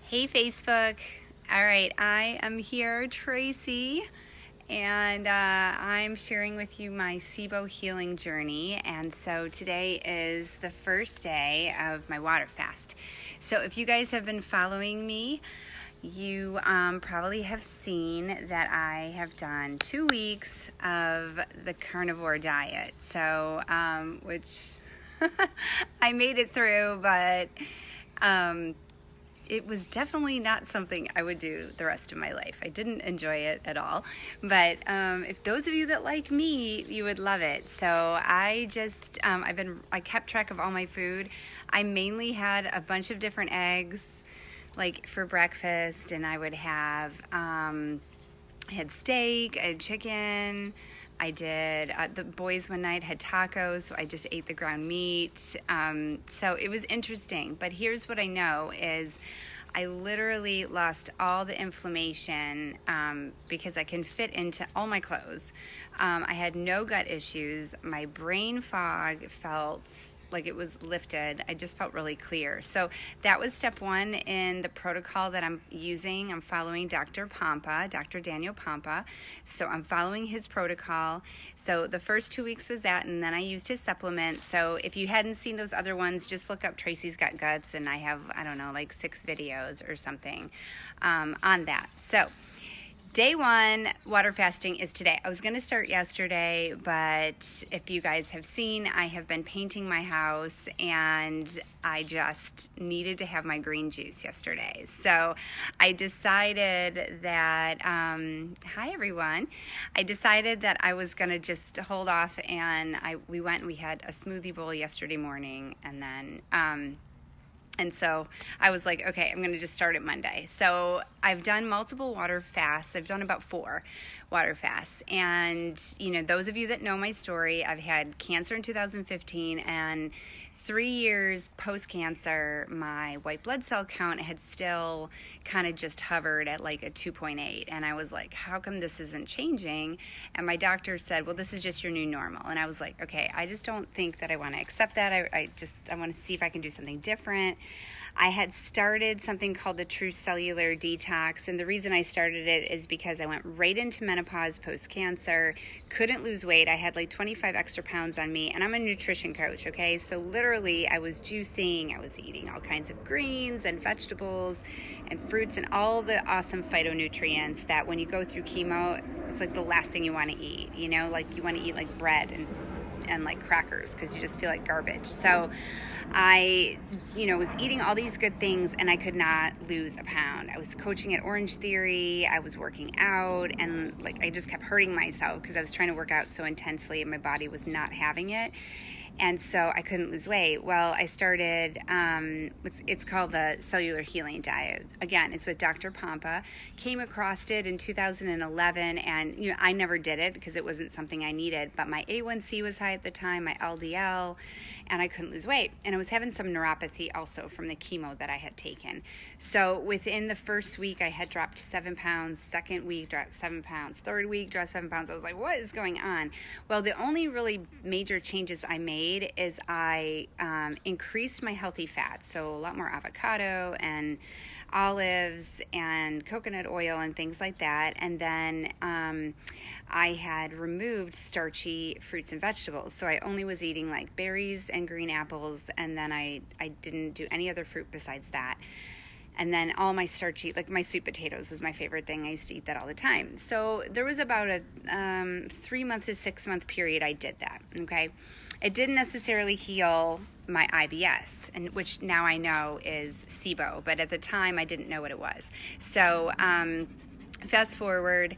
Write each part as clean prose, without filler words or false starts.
Hey Facebook. All right, I am here, Tracy, and I'm sharing with you my SIBO healing journey. And so today is the first day of my water fast. So if you guys have been following me, you probably have seen that I have done 2 weeks of the carnivore diet. So, which I made it through, but it was definitely not something I would do the rest of my life. I didn't enjoy it at all. But if those of you that like me, you would love it. So I just, I kept track of all my food. I mainly had a bunch of different eggs, like for breakfast, and I would have, I had steak, I had chicken. I did, the boys one night had tacos, so I just ate the ground meat. So it was interesting. But here's what I know is I literally lost all the inflammation because I can fit into all my clothes. I had no gut issues. My brain fog felt like it was lifted. I just felt really clear. So that was step one in the protocol that I'm using. I'm following Dr. Daniel Pompa. So I'm following his protocol. So the first 2 weeks was that, and then I used his supplements. So if you hadn't seen those other ones, just look up Tracy's Got Guts, and I have, I don't know, like 6 videos or something on that. So day one, water fasting, is today. I was going to start yesterday, but if you guys have seen, I have been painting my house, and I just needed to have my green juice yesterday. So I decided that, hi everyone, I decided that I was going to just hold off, and we went and we had a smoothie bowl yesterday morning, and then and so I was like, okay, I'm going to just start it Monday. So I've done multiple water fasts. I've done about 4 water fasts. And, you know, those of you that know my story, I've had cancer in 2015, and 3 years post-cancer, my white blood cell count had still kind of just hovered at like a 2.8. And I was like, how come this isn't changing? And my doctor said, well, this is just your new normal. And I was like, okay, I just don't think that I want to accept that. I want to see if I can do something different. I had started something called the True Cellular Detox, and the reason I started it is because I went right into menopause post-cancer, couldn't lose weight. I had like 25 extra pounds on me, and I'm a nutrition coach, okay? So literally I was juicing, I was eating all kinds of greens and vegetables and fruits and all the awesome phytonutrients that when you go through chemo, it's like the last thing you want to eat, you know? Like you want to eat like bread and like crackers because you just feel like garbage. So I, was eating all these good things, and I could not lose a pound. I was coaching at Orange Theory. I was working out, and like I just kept hurting myself because I was trying to work out so intensely and my body was not having it. And so I couldn't lose weight. Well, I started, it's called the Cellular Healing Diet. Again, it's with Dr. Pompa. Came across it in 2011, and I never did it because it wasn't something I needed. But my A1C was high at the time, my LDL, and I couldn't lose weight. And I was having some neuropathy also from the chemo that I had taken. So within the first week, I had dropped 7 pounds. Second week, dropped 7 pounds. Third week, dropped 7 pounds. I was like, what is going on? Well, the only really major changes I made is I increased my healthy fats. So a lot more avocado and olives and coconut oil and things like that. And then I had removed starchy fruits and vegetables. So I only was eating like berries and green apples, and then I didn't do any other fruit besides that. And then all my starchy, like my sweet potatoes was my favorite thing. I used to eat that all the time. So there was about a 3-month to 6-month period I did that, okay? It didn't necessarily heal my IBS, and which now I know is SIBO, but at the time I didn't know what it was. So fast forward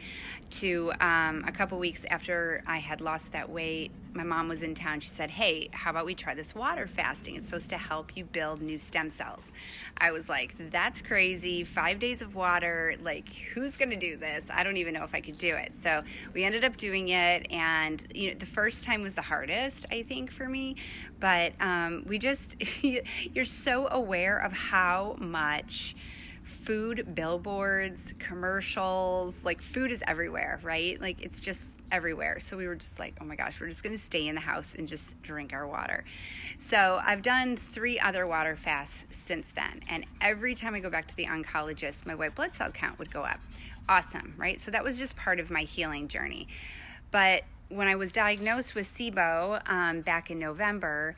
to a couple weeks after I had lost that weight, my mom was in town. She said, hey, how about we try this water fasting? It's supposed to help you build new stem cells. I was like, that's crazy. 5 days of water. Like, who's going to do this? I don't even know if I could do it. So we ended up doing it. And, the first time was the hardest, I think, for me. But you're so aware of how much food billboards, commercials, like food is everywhere, right? Like it's just everywhere. So we were just like, oh my gosh, we're just going to stay in the house and just drink our water. So I've done 3 other water fasts since then. And every time I go back to the oncologist, my white blood cell count would go up. Awesome, right? So that was just part of my healing journey. But when I was diagnosed with SIBO back in November,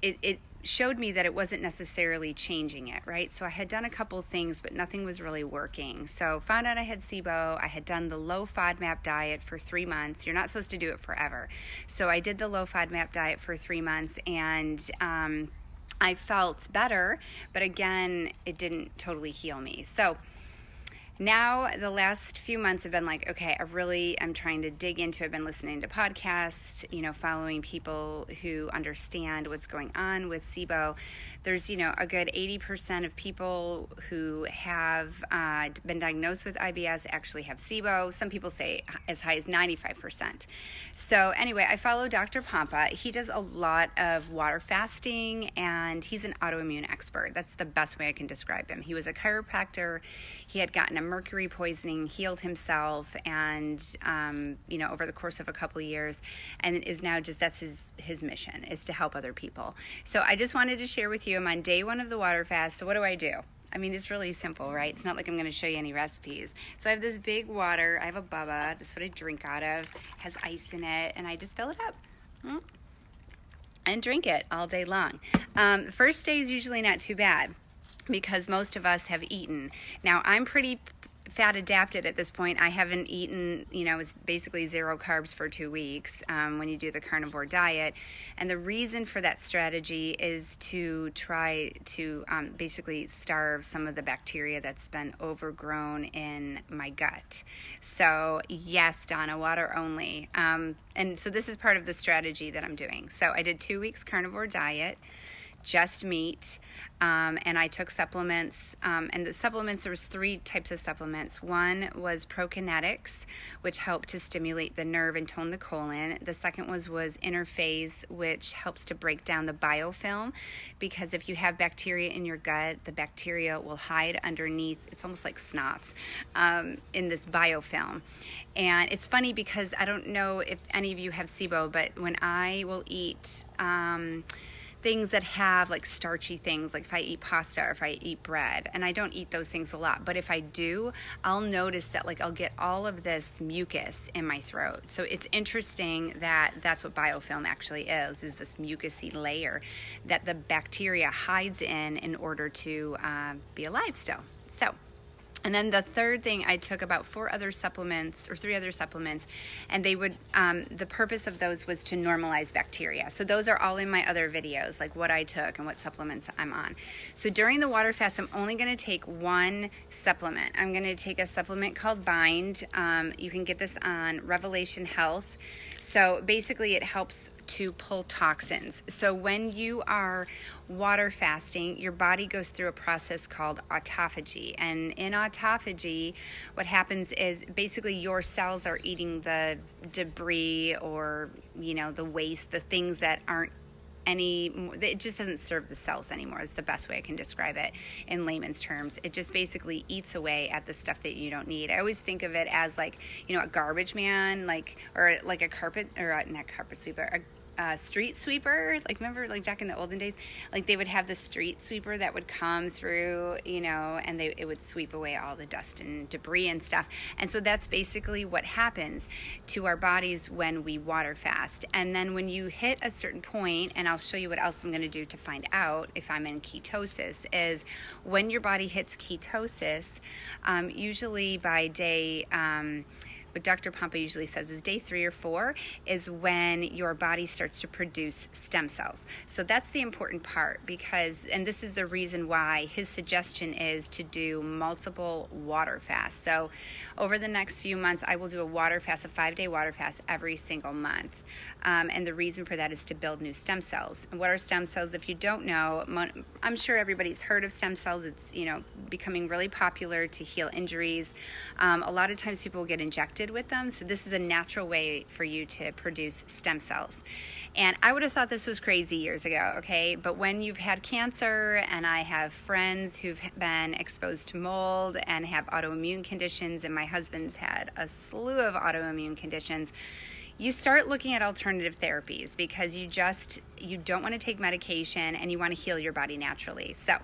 it showed me that it wasn't necessarily changing it, right? So I had done a couple things, but nothing was really working. So found out I had SIBO. I had done the low FODMAP diet for 3 months. You're not supposed to do it forever. So I did the low FODMAP diet for 3 months, and I felt better, but again, it didn't totally heal me. So now the last few months have been like, okay, I'm trying to dig into it. I've been listening to podcasts, following people who understand what's going on with SIBO. There's, a good 80% of people who have been diagnosed with IBS actually have SIBO. Some people say as high as 95%. So anyway, I follow Dr. Pompa. He does a lot of water fasting, and he's an autoimmune expert. That's the best way I can describe him. He was a chiropractor. He had gotten a mercury poisoning, healed himself, and, over the course of a couple of years, and is now that's his mission, is to help other people. So I just wanted to share with you, I'm on day 1 of the water fast. So what do? I mean, it's really simple, right? It's not like I'm going to show you any recipes. So I have this big water. I have a Bubba. That's what I drink out of. It has ice in it, and I just fill it up. And drink it all day long. The first day is usually not too bad, because most of us have eaten. Now, I'm pretty fat adapted at this point. I haven't eaten, it's basically 0 carbs for 2 weeks when you do the carnivore diet. And the reason for that strategy is to try to basically starve some of the bacteria that's been overgrown in my gut. So yes, Donna, water only. And so this is part of the strategy that I'm doing. So I did 2 weeks carnivore diet, just meat, and I took supplements, and the supplements, there was 3 types of supplements. One was prokinetics, which helped to stimulate the nerve and tone the colon. The second was interphase, which helps to break down the biofilm, because if you have bacteria in your gut, the bacteria will hide underneath, it's almost like snots, in this biofilm. And it's funny because I don't know if any of you have SIBO, but when I will eat things that have like starchy things, like if I eat pasta or if I eat bread, and I don't eat those things a lot, but if I do, I'll notice that I'll get all of this mucus in my throat. So it's interesting that that's what biofilm actually is this mucousy layer that the bacteria hides in order to be alive still. So, and then the third thing, I took about 3 other supplements, and they would, the purpose of those was to normalize bacteria. So those are all in my other videos, like what I took and what supplements I'm on. So during the water fast, I'm only going to take 1 supplement. I'm going to take a supplement called Bind. You can get this on Revelation Health. So basically it helps to pull toxins. So when you are water fasting, your body goes through a process called autophagy. And in autophagy, what happens is basically your cells are eating the debris or, the waste, the things that aren't it just doesn't serve the cells anymore. It's the best way I can describe it in layman's terms. It just basically eats away at the stuff that you don't need. I always think of it as like, a garbage man, or like a carpet, or not carpet sweeper, street sweeper. Like, remember, like back in the olden days, like they would have the street sweeper that would come through, and it would sweep away all the dust and debris and stuff. And so that's basically what happens to our bodies when we water fast. And then when you hit a certain point, and I'll show you what else I'm going to do to find out if I'm in ketosis, is when your body hits ketosis, usually by day, what Dr. Pompa usually says is day 3 or 4 is when your body starts to produce stem cells. So that's the important part, and this is the reason why his suggestion is to do multiple water fasts. So over the next few months, I will do a 5-day water fast every single month. And the reason for that is to build new stem cells. And what are stem cells? If you don't know, I'm sure everybody's heard of stem cells. It's, becoming really popular to heal injuries. A lot of times people get injected infected with them. So this is a natural way for you to produce stem cells. And I would have thought this was crazy years ago, okay? But when you've had cancer, and I have friends who've been exposed to mold and have autoimmune conditions, and my husband's had a slew of autoimmune conditions, you start looking at alternative therapies because you don't want to take medication and you want to heal your body naturally. So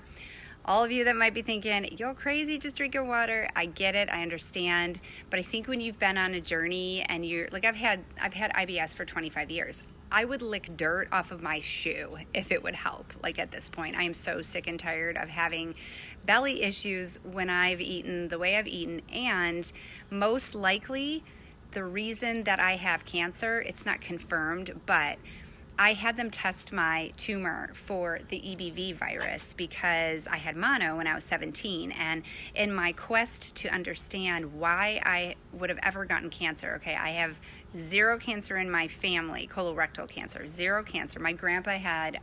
all of you that might be thinking, you're crazy, just drink your water. I get it, I understand. But I think when you've been on a journey and you're like, I've had IBS for 25 years. I would lick dirt off of my shoe if it would help. Like at this point, I am so sick and tired of having belly issues when I've eaten the way I've eaten. And most likely, the reason that I have cancer, it's not confirmed, but I had them test my tumor for the EBV virus because I had mono when I was 17. And in my quest to understand why I would have ever gotten cancer, okay, I have 0 cancer in my family, colorectal cancer, 0 cancer. My grandpa had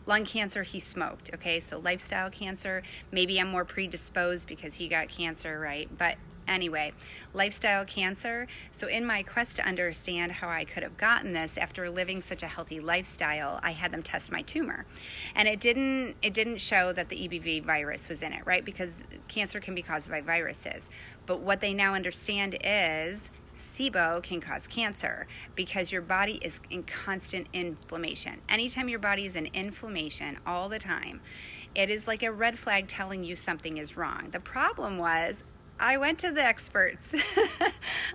lung cancer, he smoked, okay, so lifestyle cancer. Maybe I'm more predisposed because he got cancer, right? But anyway, lifestyle cancer. So in my quest to understand how I could have gotten this after living such a healthy lifestyle, I had them test my tumor. And it didn't show that the EBV virus was in it, right? Because cancer can be caused by viruses. But what they now understand is SIBO can cause cancer because your body is in constant inflammation. Anytime your body is in inflammation all the time, it is like a red flag telling you something is wrong. The problem was I went to the experts.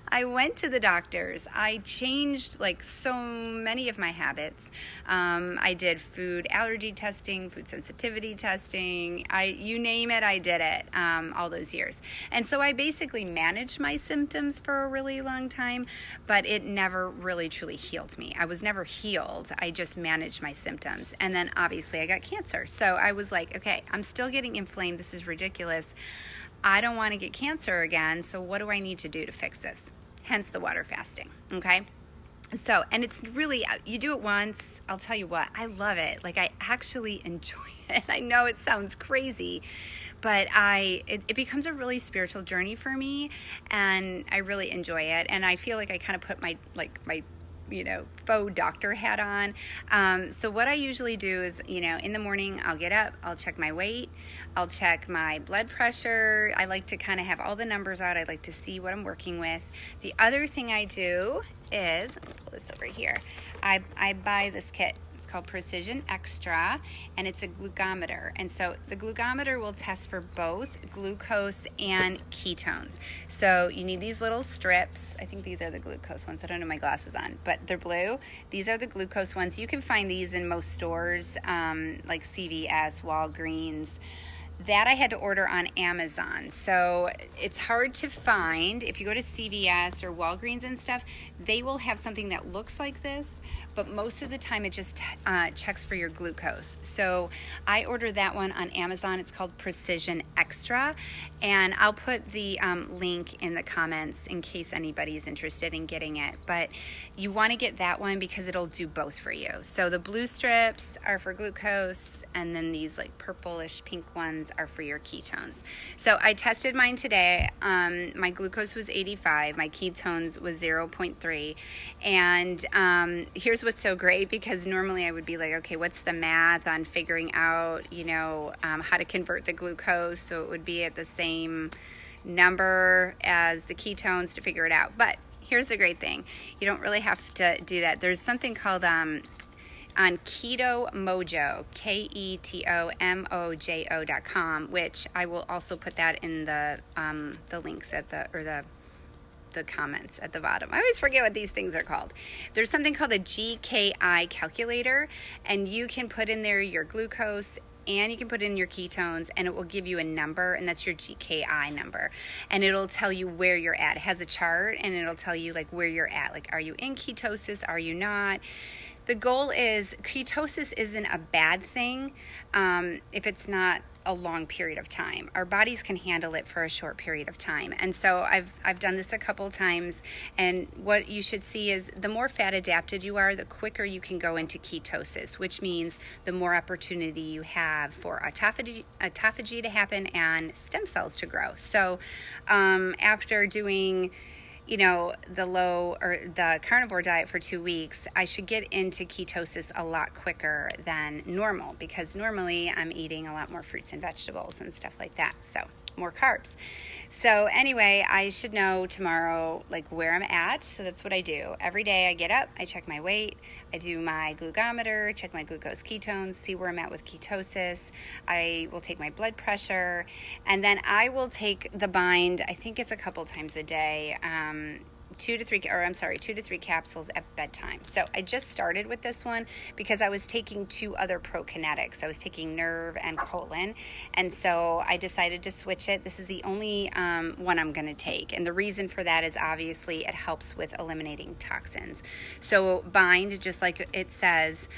I went to the doctors. I changed like so many of my habits. I did food allergy testing, food sensitivity testing. You name it, I did it all those years. And so I basically managed my symptoms for a really long time, but it never really truly healed me. I was never healed. I just managed my symptoms. And then obviously I got cancer. So I was like, okay, I'm still getting inflamed. This is ridiculous. I don't want to get cancer again, so what do I need to do to fix this? Hence the water fasting, okay? So, and it's really, you do it once, I'll tell you what, I love it. Like, I actually enjoy it. I know it sounds crazy, but it becomes a really spiritual journey for me, and I really enjoy it. And I feel like I kind of put my faux doctor hat on. So what I usually do is, in the morning I'll get up, I'll check my weight, I'll check my blood pressure. I like to kind of have all the numbers out. I like to see what I'm working with. The other thing I do is, let me pull this over here. I buy this kit. It's called Precision Xtra, and it's a glucometer. And so the glucometer will test for both glucose and ketones. So you need these little strips. I think these are the glucose ones. I don't have my glasses on, but they're blue. These are the glucose ones. You can find these in most stores, like CVS, Walgreens. That I had to order on Amazon. So it's hard to find. If you go to CVS or Walgreens and stuff, they will have something that looks like this, but most of the time it just checks for your glucose. So I ordered that one on Amazon. It's called Precision Xtra, and I'll put the link in the comments in case anybody's interested in getting it. But you want to get that one because it'll do both for you. So the blue strips are for glucose, and then these like purplish pink ones are for your ketones. So I tested mine today. My glucose was 85, my ketones was 0.3, and here's what's so great, because normally I would be like, okay, what's the math on figuring out, how to convert the glucose so it would be at the same number as the ketones to figure it out. But here's the great thing. You don't really have to do that. There's something called on Keto Mojo, KETOMOJO.com, which I will also put that in the links at the comments at the bottom. I always forget what these things are called. There's something called a JiKi Calculator, and you can put in there your glucose and you can put in your ketones, and it will give you a number, and that's your JiKi number, and it'll tell you where you're at. It has a chart, and it'll tell you like where you're at. Like, are you in ketosis? Are you not? The goal is, ketosis isn't a bad thing if it's not a long period of time. Our bodies can handle it for a short period of time. And so I've done this a couple times, and what you should see is the more fat adapted you are, the quicker you can go into ketosis, which means the more opportunity you have for autophagy to happen and stem cells to grow. So after doing the carnivore diet for 2 weeks, I should get into ketosis a lot quicker than normal, because normally I'm eating a lot more fruits and vegetables and stuff like that. So more carbs. So anyway, I should know tomorrow like where I'm at. So that's what I do. Every day I get up, I check my weight, I do my glucometer, check my glucose ketones, see where I'm at with ketosis. I will take my blood pressure, and then I will take the bind. I think it's a couple times a day. 2 to 3 capsules at bedtime. So I just started with this one because I was taking 2 other prokinetics. I was taking Nerve and Colon, and so I decided to switch it. This is the only one I'm going to take, and the reason for that is obviously it helps with eliminating toxins. So bind, just like it says,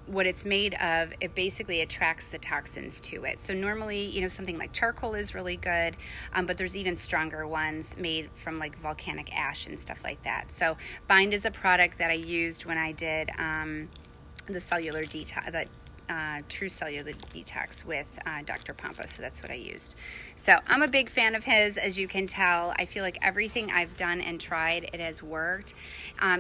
what it's made of, it basically attracts the toxins to it. So normally, something like charcoal is really good, but there's even stronger ones made from like volcanic ash and stuff like that. So bind is a product that I used when I did the cellular detox, True Cellular Detox with Dr. Pompa, so that's what I used. So I'm a big fan of his, as you can tell. I feel like everything I've done and tried, it has worked.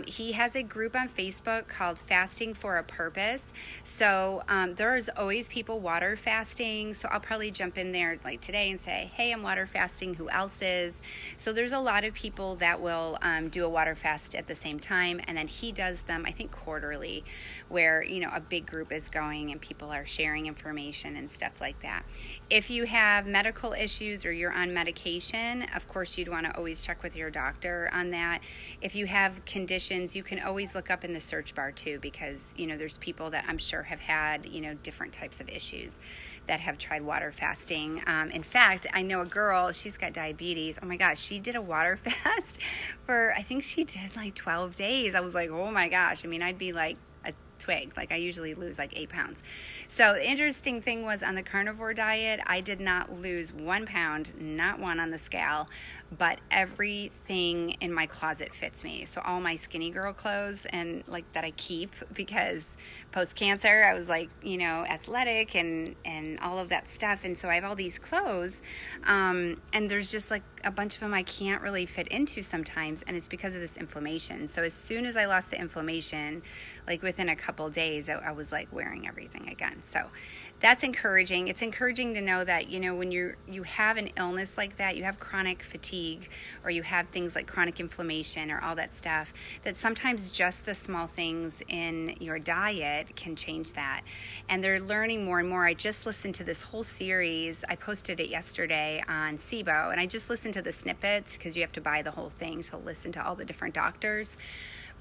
He has a group on Facebook called Fasting for a Purpose. So there's always people water fasting, so I'll probably jump in there like today and say, hey, I'm water fasting, who else is? So there's a lot of people that will do a water fast at the same time, and then he does them, I think, quarterly, where a big group is going and people are sharing information and stuff like that. If you have medical issues or you're on medication, of course you'd want to always check with your doctor on that. If you have conditions, you can always look up in the search bar too, because there's people that I'm sure have had different types of issues that have tried water fasting. In fact, I know a girl, she's got diabetes. Oh my gosh, she did a water fast for, I think she did like 12 days. I was like, oh my gosh. I'd be like twig. Like I usually lose like 8 pounds. So the interesting thing was, on the carnivore diet, I did not lose 1 pound, not one on the scale, but everything in my closet fits me. So all my skinny girl clothes and like that I keep, because post-cancer I was like, athletic and all of that stuff. And so I have all these clothes, and there's just like a bunch of them I can't really fit into sometimes, and it's because of this inflammation. So as soon as I lost the inflammation, like within a couple days, I was like wearing everything again. So that's encouraging. It's encouraging to know that, when you have an illness like that, you have chronic fatigue, or you have things like chronic inflammation or all that stuff, that sometimes just the small things in your diet can change that. And they're learning more and more. I just listened to this whole series. I posted it yesterday on SIBO, and I just listened to the snippets, because you have to buy the whole thing to listen to all the different doctors.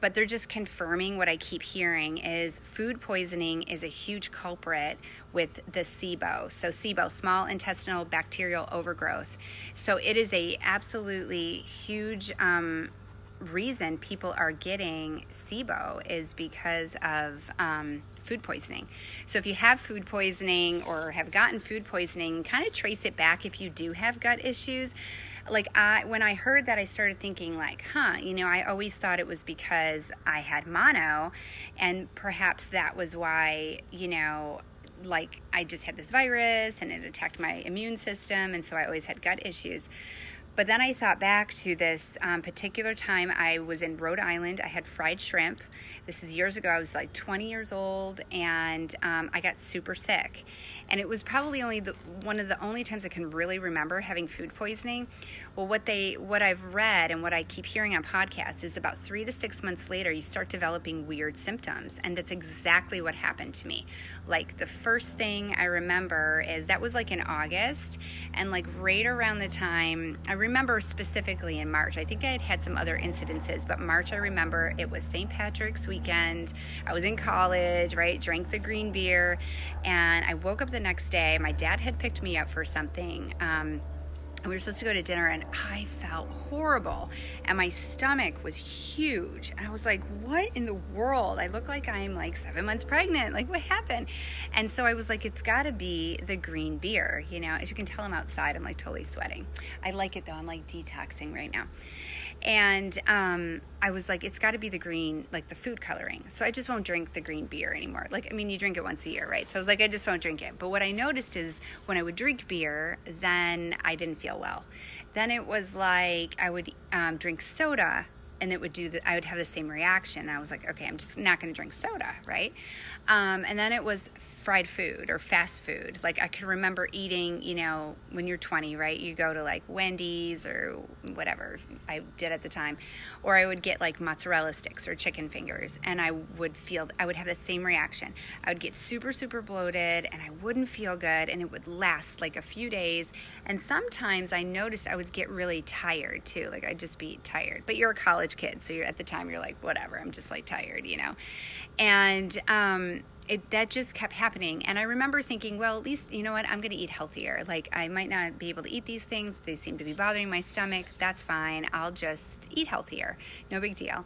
But they're just confirming what I keep hearing, is food poisoning is a huge culprit with the SIBO. So SIBO, small intestinal bacterial overgrowth. So it is a absolutely huge reason people are getting SIBO, is because of food poisoning. So if you have food poisoning or have gotten food poisoning, kind of trace it back if you do have gut issues. Like when I heard that, I started thinking like, I always thought it was because I had mono, and perhaps that was why, like I just had this virus and it attacked my immune system, and so I always had gut issues. But then I thought back to this particular time I was in Rhode Island. I had fried shrimp. This is years ago. I was like 20 years old, and I got super sick. And it was probably one of the only times I can really remember having food poisoning. Well, what I've read and what I keep hearing on podcasts is about 3 to 6 months later, you start developing weird symptoms. And that's exactly what happened to me. Like the first thing I remember is that was like in August, and like right around the time, I remember specifically in March. I think I had had some other incidences, but March, I remember it was St. Patrick's weekend. I was in college, right? Drank the green beer, and I woke up the next day. My dad had picked me up for something. We were supposed to go to dinner, and I felt horrible, and my stomach was huge, and I was like, what in the world? I look like I'm like 7 months pregnant. Like, what happened? And so I was like, it's got to be the green beer. As you can tell, I'm outside. I'm like totally sweating. I like it though. I'm like detoxing right now. And I was like, it's got to be the green, like the food coloring. So I just won't drink the green beer anymore. Like, I mean, you drink it once a year, right? So I was like, I just won't drink it. But what I noticed is when I would drink beer, then I didn't feel well. Then it was like I would drink soda, and it would I would have the same reaction. I was like, okay, I'm just not going to drink soda, right? And then it was fried food or fast food. Like I could remember eating, you know, when you're 20, right? You go to like Wendy's or whatever I did at the time, or I would get like mozzarella sticks or chicken fingers, and I would have the same reaction. I would get super, super bloated, and I wouldn't feel good, and it would last like a few days. And sometimes I noticed I would get really tired too. Like I'd just be tired. But you're a college kid, so at the time you're like, whatever, I'm just like tired, you know? And that just kept happening. And I remember thinking, well, at least, you know what, I'm going to eat healthier. Like I might not be able to eat these things. They seem to be bothering my stomach. That's fine. I'll just eat healthier. No big deal.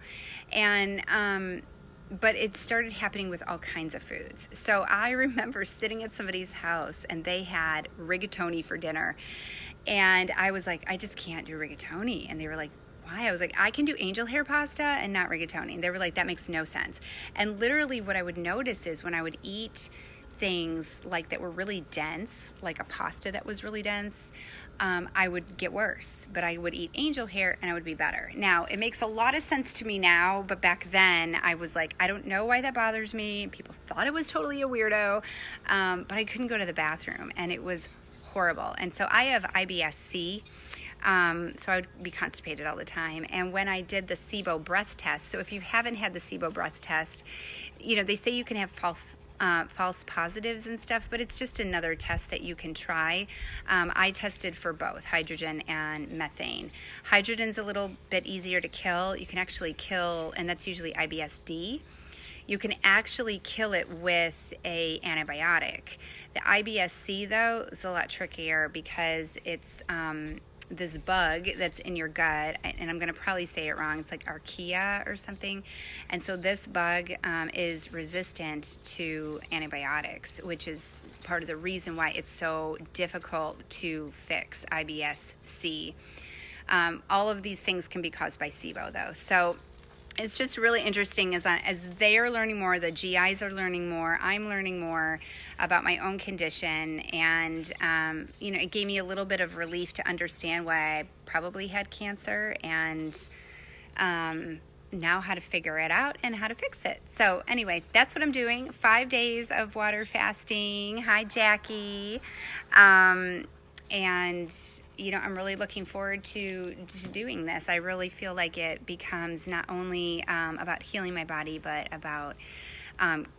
And, but it started happening with all kinds of foods. So I remember sitting at somebody's house and they had rigatoni for dinner. And I was like, I just can't do rigatoni. And they were like, why? I was like, I can do angel hair pasta and not rigatoni. And they were like, that makes no sense. And literally what I would notice is when I would eat things like that were really dense, like a pasta that was really dense, I would get worse. But I would eat angel hair and I would be better. Now, it makes a lot of sense to me now, but back then I was like, I don't know why that bothers me. People thought I was totally a weirdo, but I couldn't go to the bathroom, and it was horrible. And so I have IBS-C. So I would be constipated all the time. And when I did the SIBO breath test, so if you haven't had the SIBO breath test, you know, they say you can have false positives and stuff, but it's just another test that you can try. I tested for both hydrogen and methane. Hydrogen's a little bit easier to kill. You can actually kill, and that's usually IBS-D. You can actually kill it with a antibiotic. The IBS-C, though, is a lot trickier because it's this bug that's in your gut, and I'm going to probably say it wrong. It's like archaea or something. And so this bug is resistant to antibiotics, which is part of the reason why it's so difficult to fix IBS-C. All of these things can be caused by SIBO, though. So it's just really interesting as they are learning more, the GIs are learning more, I'm learning more about my own condition, and you know, it gave me a little bit of relief to understand why I probably had cancer, and now how to figure it out and how to fix it. So anyway, that's what I'm doing. 5 days of water fasting. Hi, JiKi. And you know, I'm really looking forward to doing this. I really feel like it becomes not only about healing my body, but about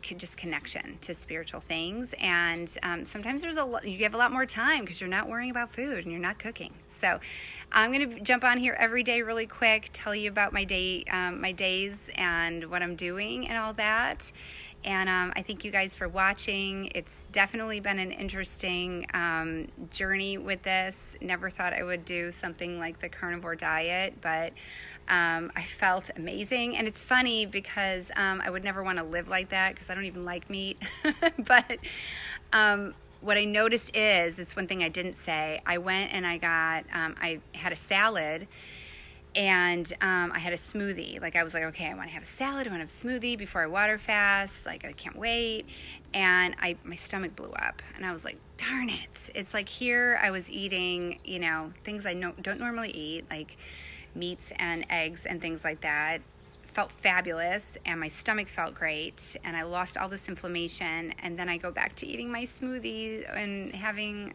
just connection to spiritual things. And sometimes you have a lot more time because you're not worrying about food and you're not cooking. So I'm going to jump on here every day really quick, tell you about my days and what I'm doing and all that. And I thank you guys for watching. It's definitely been an interesting journey with this. Never thought I would do something like the carnivore diet, but I felt amazing. And it's funny because I would never want to live like that because I don't even like meat. But what I noticed is, it's one thing I didn't say, I went and I had a salad. And I had a smoothie. Like I was like, okay, I want to have a salad. I want to have a smoothie before I water fast. Like I can't wait. And my stomach blew up. And I was like, darn it. It's like here I was eating, you know, things I don't normally eat, like meats and eggs and things like that. Felt fabulous, and my stomach felt great, and I lost all this inflammation. And then I go back to eating my smoothie and having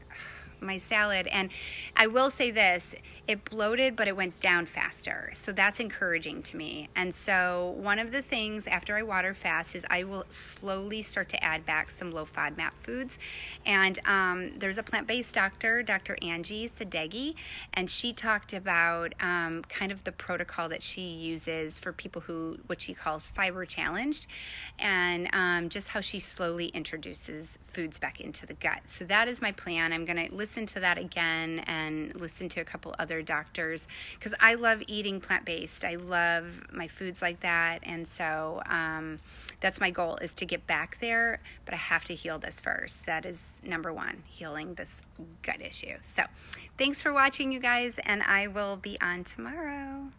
my salad. And I will say this, it bloated, but it went down faster. So that's encouraging to me. And so one of the things after I water fast is I will slowly start to add back some low FODMAP foods. And there's a plant-based doctor, Dr. Angie Sadeghi, and she talked about kind of the protocol that she uses for people who, what she calls fiber challenged, and just how she slowly introduces foods back into the gut. So that is my plan. I'm going to listen to that again and listen to a couple other doctors because I love eating plant-based. I love my foods like that. And so that's my goal, is to get back there, but I have to heal this first. That is number one, healing this gut issue. So thanks for watching, you guys, and I will be on tomorrow.